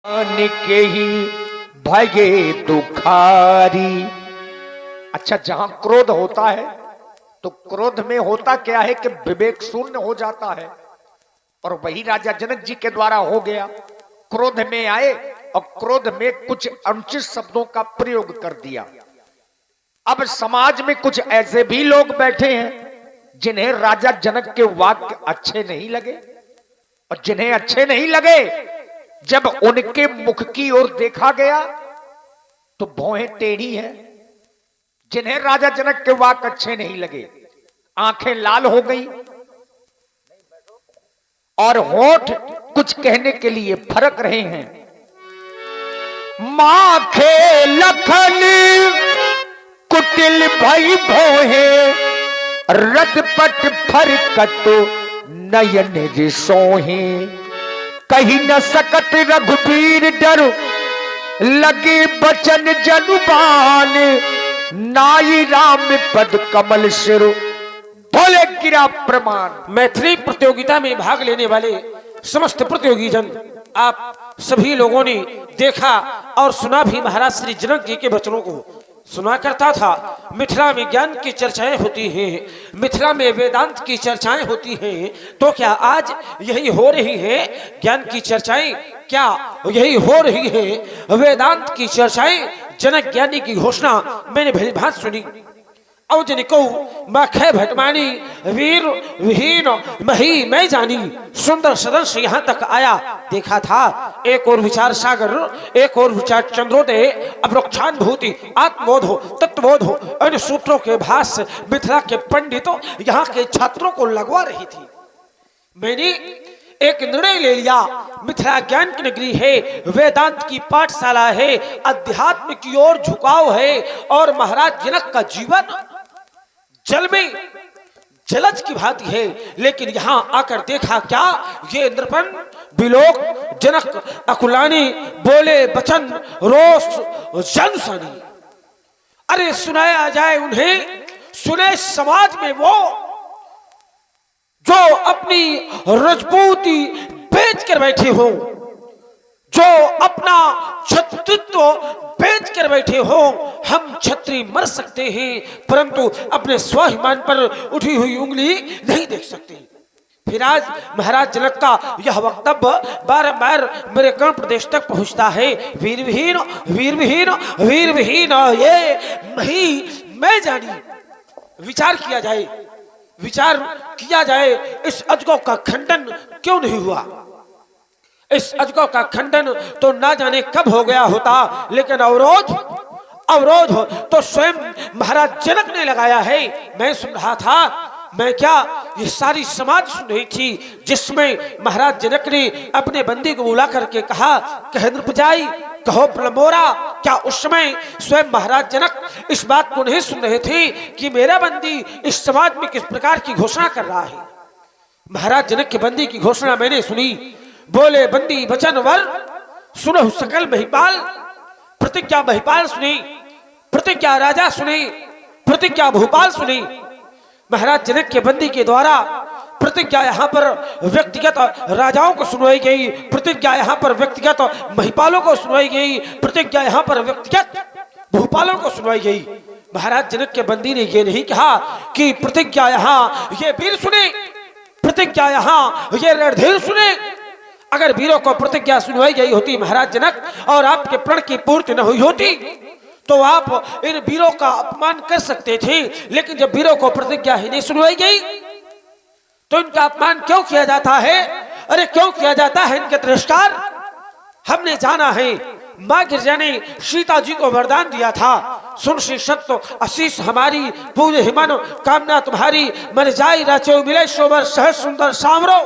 के ही भगे दुखारी। अच्छा, जहां क्रोध होता है तो क्रोध में होता क्या है कि विवेक शून्य हो जाता है, और वही राजा जनक जी के द्वारा हो गया। क्रोध में आए और क्रोध में कुछ अनुचित शब्दों का प्रयोग कर दिया। अब समाज में कुछ ऐसे भी लोग बैठे हैं जिन्हें राजा जनक के वाक्य अच्छे नहीं लगे, और जिन्हें अच्छे नहीं लगे जब उनके मुख की ओर देखा गया तो भौहें टेढ़ी हैं। जिन्हें राजा जनक के वाक्य अच्छे नहीं लगे, आंखें लाल हो गई और होठ कुछ कहने के लिए फरक रहे हैं। माखे लखन कुटिल भई भोहे, रदपट फरकत नयन रिसोहे। कही न सकत रघुबीर डर, लगे बचन जनुबान। नाई राम पद कमल सिर, बोले गिरा प्रमाण। मैथिली प्रतियोगिता में भाग लेने वाले समस्त प्रतियोगी जन, आप सभी लोगों ने देखा और सुना भी। महाराज श्री जनक जी के वचनों को सुना करता था। मिथिला में ज्ञान की चर्चाएं होती हैं, मिथिला में वेदांत की चर्चाएं होती हैं। तो क्या आज यही हो रही है ज्ञान की चर्चाएं? क्या यही हो रही है वेदांत की चर्चाएं? जनक ज्ञानी की घोषणा मैंने भली भांति सुनी। औजनिको मखे भटमानी, वीर विहीन मही मैं जानी। सुंदर सदन से यहाँ तक आया, देखा था एक और विचार सागर, एक और विचार चंद्रोदय, अवरोक्षानुभूति, आत्मबोध हो, तत्वबोध हो, अन्य सूत्रों के भाष्य मिथिला के पंडितों यहाँ के छात्रों को लगवा रही थी। मैंने एक निर्णय ले लिया, मिथिला ज्ञान की नगरी है, वेदांत की पाठशाला है, अध्यात्म की ओर झुकाव है, और महाराज जनक का जीवन जल में जलज की भांति है। लेकिन यहां आकर देखा क्या, ये नृपन बिलोक जनक अकुलानी बोले बचन रोष जनसनी। अरे सुनाया जाए उन्हें, सुने समाज में वो जो अपनी रजपूती बेच कर बैठे हो, जो अपना क्षत्रित्व बेच कर बैठे हो। हम क्षत्रिय मर सकते हैं परंतु अपने स्वाभिमान पर उठी हुई उंगली नहीं देख सकते। फिर आज महाराज जनक का यह वक्तव्य बार-बार मेरे कर्ण प्रदेश तक पहुंचता है। वीर विहीन वीर विहीन वीर विहीन ये मही मैं जानी। विचार किया जाए, विचार किया जाए, इस अजगौ का खंडन क्यों नहीं हुआ? इस अजगौ का खंडन तो ना जाने कब हो गया होता, लेकिन अवरोध तो स्वयं महाराज जनक ने लगाया है। मैं सुन रहा था, मैं क्या, ये सारी समाज सुन रही थी, जिसमें महाराज जनक ने अपने बंदी को बुला करके कहा, कह नृपजाई कहो प्रलंबोरा। क्या उस समय स्वयं महाराज जनक इस बात को नहीं सुन रहे थे कि मेरा बंदी इस समाज में किस प्रकार की घोषणा कर रहा है? महाराज जनक के बंदी की घोषणा मैंने सुनी। बोले बंदी वचन वर, सुनो सकल महिपाल। प्रतिज्ञा महिपाल सुनी, प्रतिज्ञा राजा सुनी, प्रतिज्ञा भूपाल सुनी। महाराज जनक के बंदी के द्वारा प्रतिज्ञा यहाँ पर व्यक्तिगत राजाओं को सुनवाई गई, प्रतिज्ञा यहाँ पर व्यक्तिगत महिपालों को सुनवाई गई, प्रतिज्ञा यहाँ पर व्यक्तिगत भूपालों को सुनवाई गई। महाराज जनक के बंदी ने ये नहीं कहा कि प्रतिज्ञा यहाँ ये वीर सुने, प्रतिज्ञा यहाँ ये रणधीर सुने। अगर वीरों को प्रतिज्ञा सुनवाई गई होती महाराज जनक, और आपके प्रण की पूर्ति न हुई होती, तो आप इन वीरों का अपमान कर सकते थे। लेकिन जब वीरों को प्रतिज्ञा ही नहीं सुनवाई गई तो इनका अपमान क्यों किया जाता है? अरे क्यों किया जाता है इनके तिरस्कार? हमने जाना है मां गिरजा ने सीता जी को वरदान दिया था, सुन श्री सत्य आशीष हमारी, पूज हिमन कामना तुम्हारी, मन जाई राचो मिले शोभर सहज सुंदर सामरो।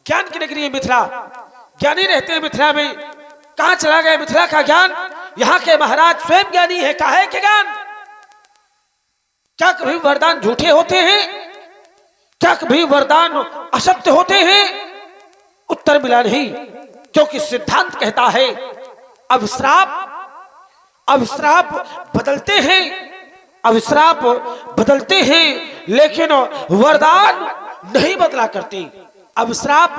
ज्ञान की नगरी है मिथिला, ज्ञानी रहते हैं मिथिला में। कहां चला गया मिथिला का ज्ञान? यहाँ के महाराज स्वयं ज्ञानी है, काहे के ज्ञान? क्या कभी वरदान झूठे होते हैं? क्या कभी वरदान असत्य होते हैं? उत्तर मिला नहीं, क्योंकि सिद्धांत कहता है अविश्राप बदलते हैं, अविश्राप बदलते हैं, लेकिन वरदान नहीं बदला करते। अब श्राप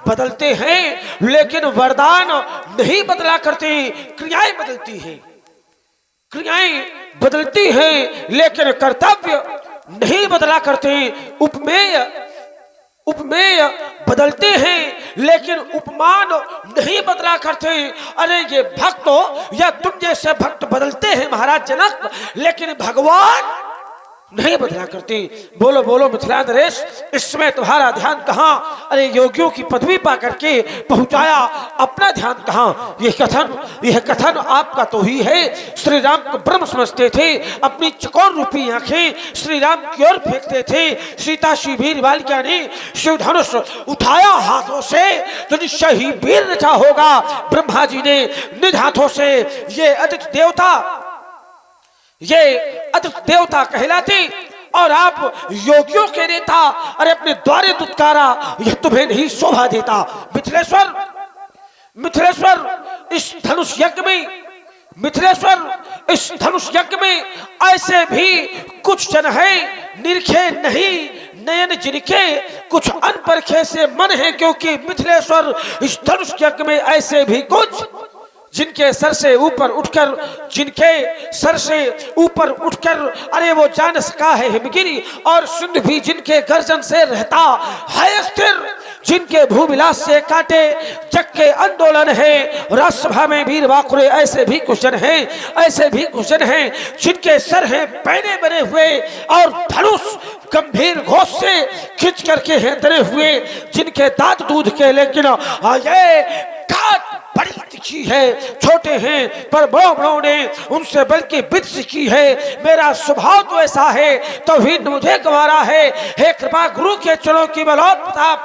बदलते हैं लेकिन वरदान नहीं बदला करते, क्रियाएं बदलती हैं। क्रियाएं बदलती हैं लेकिन कर्तव्य नहीं बदला करते। उपमेय बदलते हैं लेकिन उपमान नहीं बदला करते। अरे ये भक्तों या तुम जैसे भक्त बदलते हैं महाराज जनक, लेकिन भगवान नहीं बदला करते। बोलो बोलो मिथिला नरेश, इस समय तुम्हारा ध्यान कहाँ? अरे योगियों की पदवी पा करके पहुंचाया, अपना ध्यान कहाँ? यह कथन आपका तो ही है। श्री राम को ब्रह्म समझते थे, अपनी चकोर रूपी आंखें श्री राम की ओर फेंकते थे। सीता श्री वीर बालिका ने शिव धनुष उठाया हाथों से तो निश्चय ही वीर रचा होगा। ब्रह्मा जी ने निज हाथों से ये अतिथि देवता कहलाते और आप योगियों के नेता, अरे अपने द्वारे दुत्कारा, यह तुम्हें नहीं शोभा देता। मिथिलेश्वर इस धनुष यज्ञ में ऐसे भी कुछ जन है निरखे नहीं नयन जिनके, कुछ अनपरखे से मन है। क्योंकि मिथिलेश्वर इस धनुष यज्ञ में ऐसे भी कुछ जिनके सर से ऊपर उठकर अरे वो जान सका है हिमगिरी, और सिंध भी जिनके गर्जन से रहता है स्थिर, जिनके भूविलास से काटे जग के आंदोलन है। राज्यसभा में वीर वाकुरे ऐसे भी कुछ जन हैं जिनके सर हैं पैने बने हुए और धनुष गंभीर घोष से खिंच करके हैं डरे हुए, जिनके दांत दूध के लेकिन ये काट बड़ी तिखी है। छोटे हैं पर बड़ों ने उनसे बल्कि विद सीखी है। मेरा स्वभाव तो ऐसा है तो भी मुझे गंवारा है। हे कृपा गुरु के चरणों की बलौत प्रताप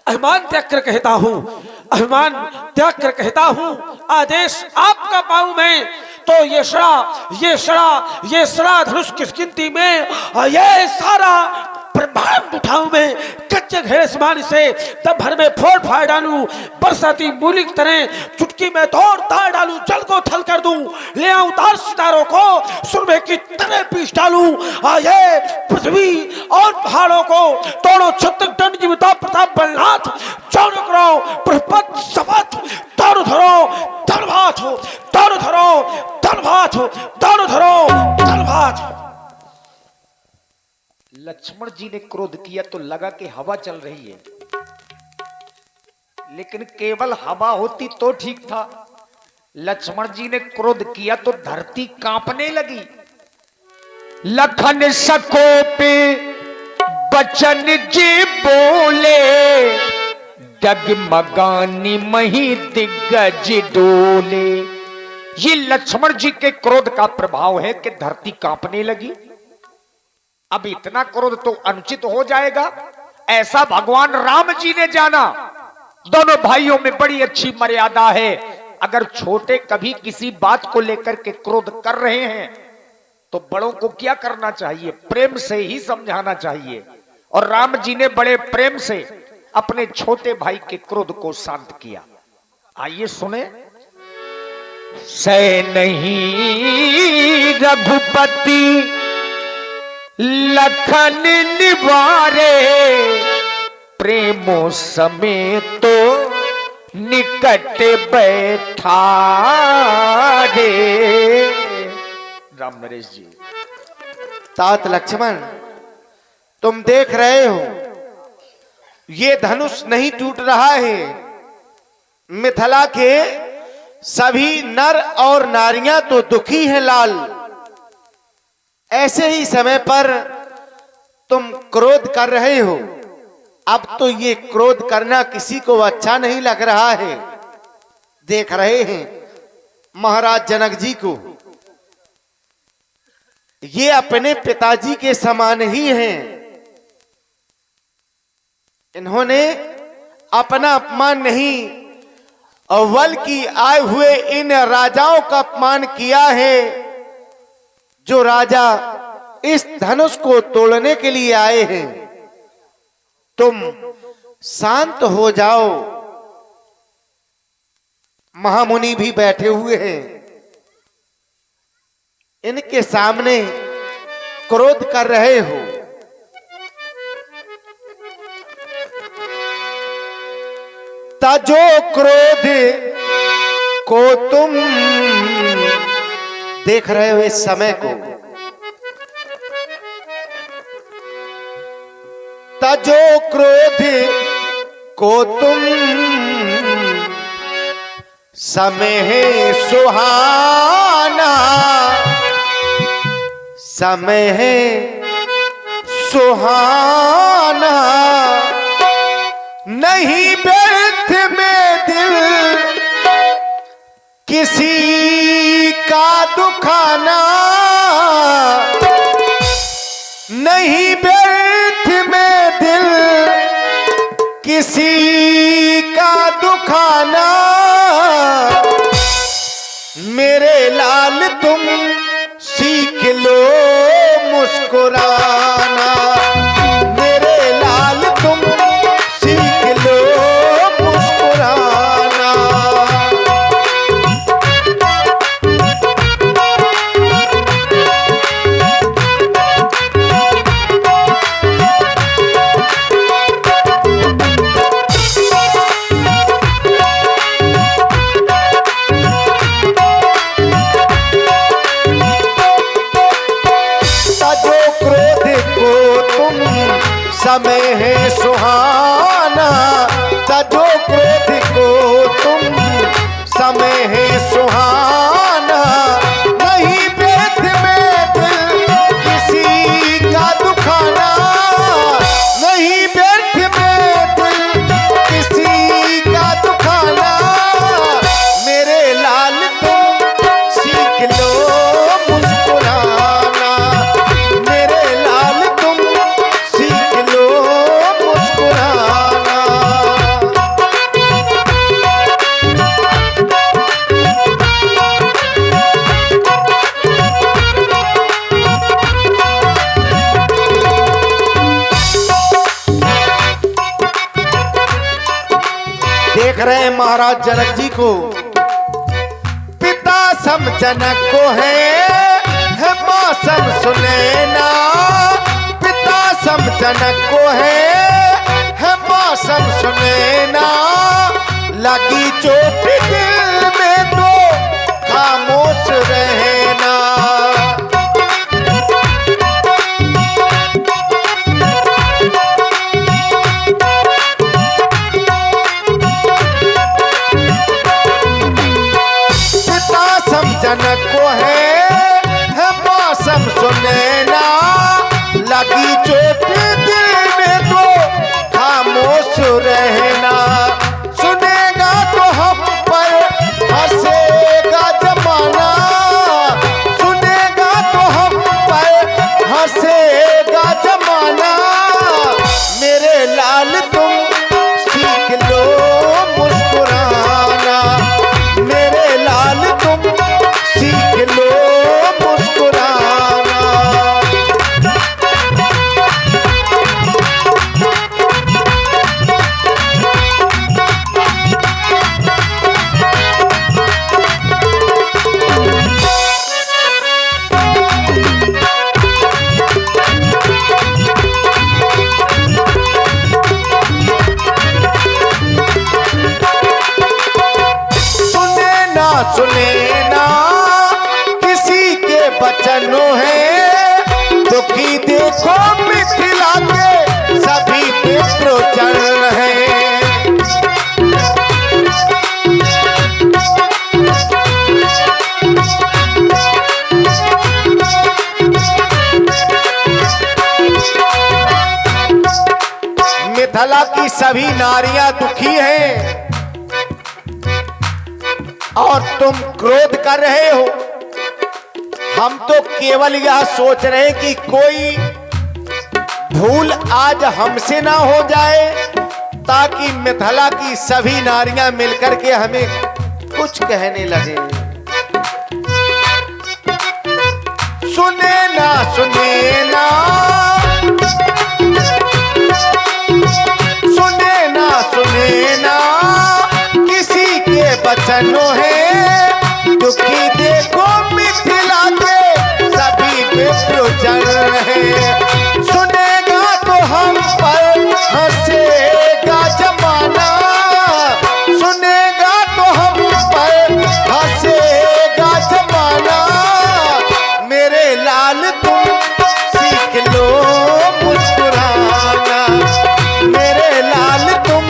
अभिमान त्याग कर कहता हूँ आदेश आपका पाऊं मैं। तो ये सड़ा धनुष किस गिनती में, ये सारा ब्रह्मांड उठाऊं मैं कच्चे घेरे समान से, तब भर में फोड़ फाड़ डालूं बरसाती मूली की तरह, चुटकी में तोड़ ताड़ डालूं, जल को थल कर दूं, ले आऊं तार सितारों को सुरमे की तरह पीस डालूं। ये पृथ्वी और पहाड़ों को तोड़ो छत्तक दंड जीविता प्रताप बलनाथ, चौड़ करो प्रपत सपथ, तोड़ धरो धनभात हो, तोड़ धरो धनभात हो, तोड़ धरो धनभात। लक्ष्मण जी ने क्रोध किया तो लगा कि हवा चल रही है, लेकिन केवल हवा होती तो ठीक था। लक्ष्मण जी ने क्रोध किया तो धरती कांपने लगी। लखन सकोपे बचन जी बोले, डगमगानी मही दिग्गज डोले। ये लक्ष्मण जी के क्रोध का प्रभाव है कि धरती कांपने लगी। अब इतना क्रोध तो अनुचित हो जाएगा, ऐसा भगवान राम जी ने जाना। दोनों भाइयों में बड़ी अच्छी मर्यादा है। अगर छोटे कभी किसी बात को लेकर के क्रोध कर रहे हैं तो बड़ों को क्या करना चाहिए? प्रेम से ही समझाना चाहिए। और राम जी ने बड़े प्रेम से अपने छोटे भाई के क्रोध को शांत किया। आइए सुने। सह नहीं रघुपति लखन निवारे, प्रेमो समेत तो निकट बैठा रे। राम नरेश जी। तात लक्ष्मण, तुम देख रहे हो ये धनुष नहीं टूट रहा है। मिथिला के सभी नर और नारियां तो दुखी हैं लाल। ऐसे ही समय पर तुम क्रोध कर रहे हो। अब तो ये क्रोध करना किसी को अच्छा नहीं लग रहा है। देख रहे हैं महाराज जनक जी को, ये अपने पिताजी के समान ही हैं। इन्होंने अपना अपमान नहीं और बल्कि आए हुए इन राजाओं का अपमान किया है, जो राजा इस धनुष को तोड़ने के लिए आए हैं। तुम शांत हो जाओ। महामुनि भी बैठे हुए हैं, इनके सामने क्रोध कर रहे हो। क्रोध को तुम देख रहे हो इस समय को, तजो क्रोध को तुम समय है सुहाना, समय है सुहाना, नहीं व्यर्थ में दिल किसी का दुखाना, नहीं व्यर्थ में दिल किसी का दुखाना, मेरे लाल तुम सीख लो मुस्कुराना, मेरे लाल तुम सीख लो मुस्कुराना। समय है सुहाना, तजो क्रोध को तुम समय है सुहाना, नहीं व्यर्थ में दिल किसी का दुखाना, नहीं व्यर्थ में दिल किसी का दुखाना, मेरे लाल तुम सीख लो मुस्कुराना, मेरे लाल तुम सीख लो मुस्कुराना। देख रहे हैं महाराज जनक जी को, पिता सम जनक को है मौसम सुनैना, पिता सम जनक को है मौसम सुनैना, लगी चोट दिल में तो खामोश रहना, पिता सम जनक को है मौसम सुनैना, लगी चोट दिल में तो खामोश रहना, सुनेगा तो हम पर हंसेगा जमाना, सुनेगा तो हम पर हंसेगा जमाना, मेरे लाल तुम सीख लो मुस्कुराना, मेरे लाल तुम सीख लो मुस्कुराना। सुने ना किसी के बचनों है, दुखी देखो मिथिला के सभी विप्रोचन है, मिथिला की सभी नारियां दुखी हैं और तुम क्रोध कर रहे हो। हम तो केवल यह सोच रहे हैं कि कोई भूल आज हमसे ना हो जाए, ताकि मिथिला की सभी नारियां मिलकर के हमें कुछ कहने लगे। सुने ना सुने ना, सुने ना सुने ना किसी के बचनों है, दुखी देखो मिथिला के सभी विप्रोचन है, सुनेगा तो हम पर हंसेगा जमाना, सुने बरसेगा जमाना, मेरे लाल तुम सीख लो मुस्कुराना, मेरे लाल तुम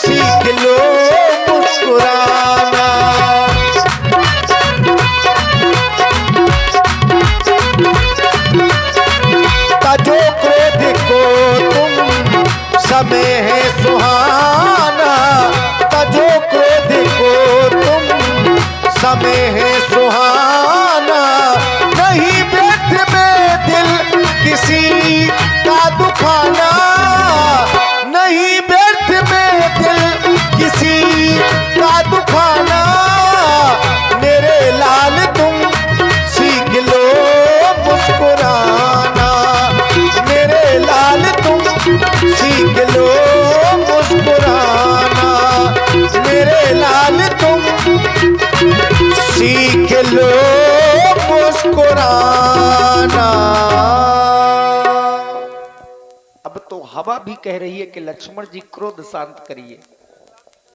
सीख लो मुस्कुराना। तजो क्रोध को तुम समय है सुहाना, तजो क्रोध को तुम समय है सुहाना, नहीं व्यर्थ में दिल किसी का दुखाना, नहीं व्यर्थ में दिल किसी का दुखाना, मेरे लाल तुम सीख लो मुस्कुराना, मेरे लाल तुम सीख लो मुस्कुराना, मेरे लाल तुम सीख लो मुस्कुराना। अब तो हवा भी कह रही है कि लक्ष्मण जी क्रोध शांत करिए।